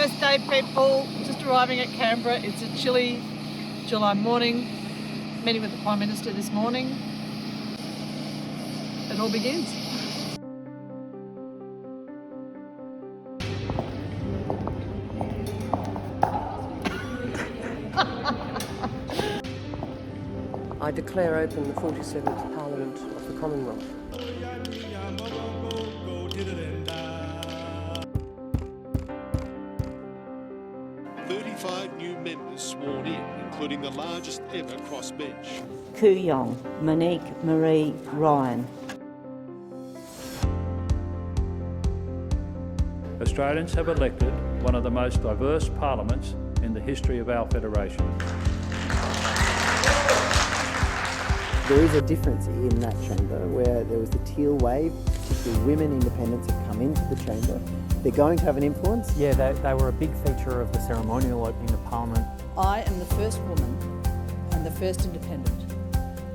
first day, people. Just arriving at Canberra. It's a chilly July morning. Meeting with the Prime Minister this morning. It all begins. I declare open the 47th Parliament of the Commonwealth. New members sworn in, including the largest ever crossbench. Kooyong, Monique Marie Ryan. Australians have elected one of the most diverse parliaments in the history of our federation. There is a difference in that chamber where there was the teal wave, particularly women independents have come into the chamber. They're going to have an influence. Yeah, they were a big feature of the ceremonial opening of Parliament. I am the first woman and the first independent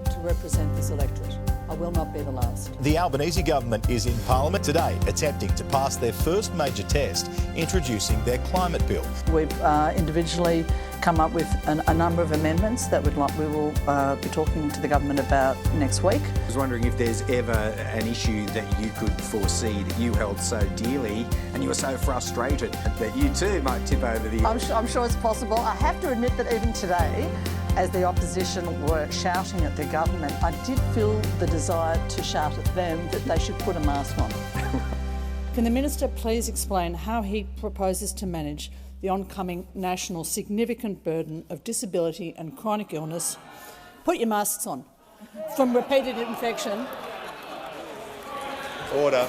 to represent this electorate. I will not be the last. The Albanese government is in Parliament today attempting to pass their first major test, introducing their climate bill. We've individually come up with a number of amendments that we will be talking to the government about next week. I was wondering if there's ever an issue that you could foresee that you held so dearly and you were so frustrated that you too might tip over the... I'm sure it's possible. I have to admit that even today, as the opposition were shouting at the government, I did feel the desire to shout at them that they should put a mask on. Can the Minister please explain how he proposes to manage the oncoming national significant burden of disability and chronic illness? Put your masks on. From repeated infection. Order.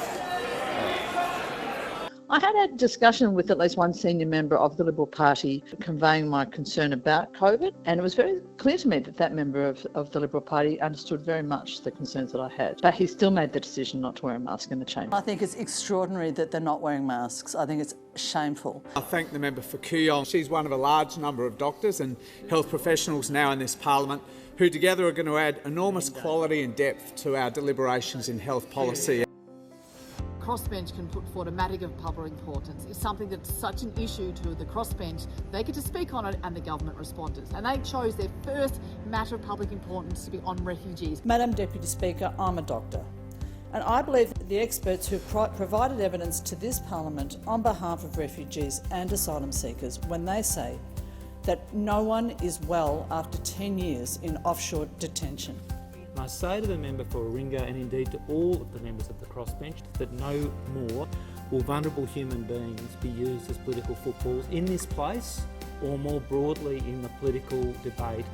I had a discussion with at least one senior member of the Liberal Party conveying my concern about COVID, and it was very clear to me that that member of the Liberal Party understood very much the concerns that I had. But he still made the decision not to wear a mask in the chamber. I think it's extraordinary that they're not wearing masks. I think it's shameful. I thank the member for Kooyong. She's one of a large number of doctors and health professionals now in this Parliament who together are going to add enormous quality and depth to our deliberations in health policy. Crossbench can put forward a matter of public importance. It's something that's such an issue to the crossbench. They get to speak on it and the government responded. And they chose their first matter of public importance to be on refugees. Madam Deputy Speaker, I'm a doctor. And I believe the experts who provided evidence to this Parliament on behalf of refugees and asylum seekers when they say that no one is well after 10 years in offshore detention. I say to the member for Warringah and indeed to all of the members of the crossbench that no more will vulnerable human beings be used as political footballs in this place or more broadly in the political debate.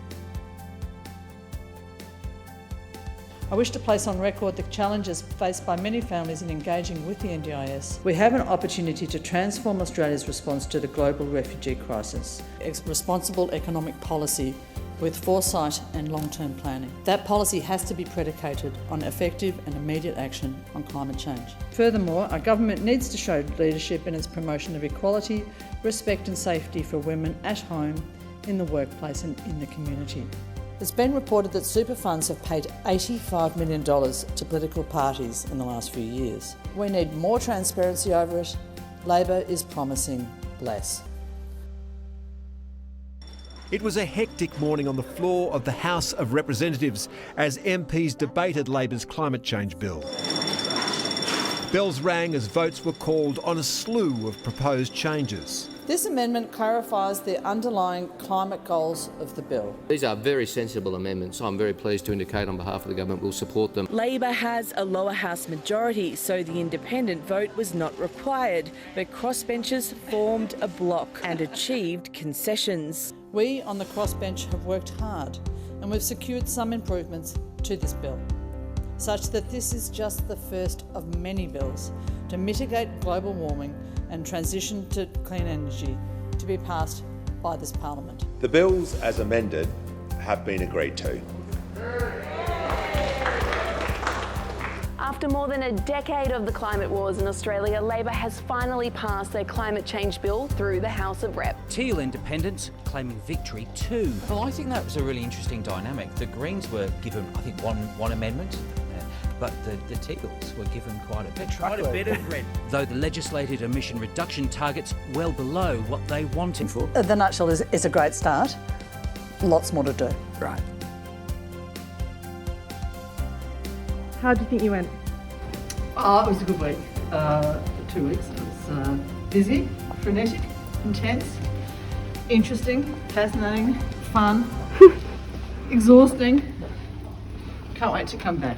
I wish to place on record the challenges faced by many families in engaging with the NDIS. We have an opportunity to transform Australia's response to the global refugee crisis. Responsible economic policy with foresight and long-term planning. That policy has to be predicated on effective and immediate action on climate change. Furthermore, our government needs to show leadership in its promotion of equality, respect and safety for women at home, in the workplace and in the community. It's been reported that super funds have paid $85 million to political parties in the last few years. We need more transparency over it. Labor is promising less. It was a hectic morning on the floor of the House of Representatives as MPs debated Labor's climate change bill. Bells rang as votes were called on a slew of proposed changes. This amendment clarifies the underlying climate goals of the bill. These are very sensible amendments. I'm very pleased to indicate on behalf of the government we'll support them. Labor has a lower house majority, so the independent vote was not required, but crossbenchers formed a bloc and achieved concessions. We on the crossbench have worked hard and we've secured some improvements to this bill, such that this is just the first of many bills to mitigate global warming and transition to clean energy to be passed by this Parliament. The bills as amended have been agreed to. After more than a decade of the climate wars in Australia, Labor has finally passed their climate change bill through the House of Rep. Teal independents claiming victory too. Well, I think that was a really interesting dynamic. The Greens were given, I think, one amendment. but the Teagles were given quite a bit of red. Though the legislated emission reduction targets well below what they wanted for. The nutshell is a great start. Lots more to do. Right. How do you think you went? Oh, it was a good week. 2 weeks. It was busy, frenetic, intense, interesting, fascinating, fun, exhausting. Can't wait to come back.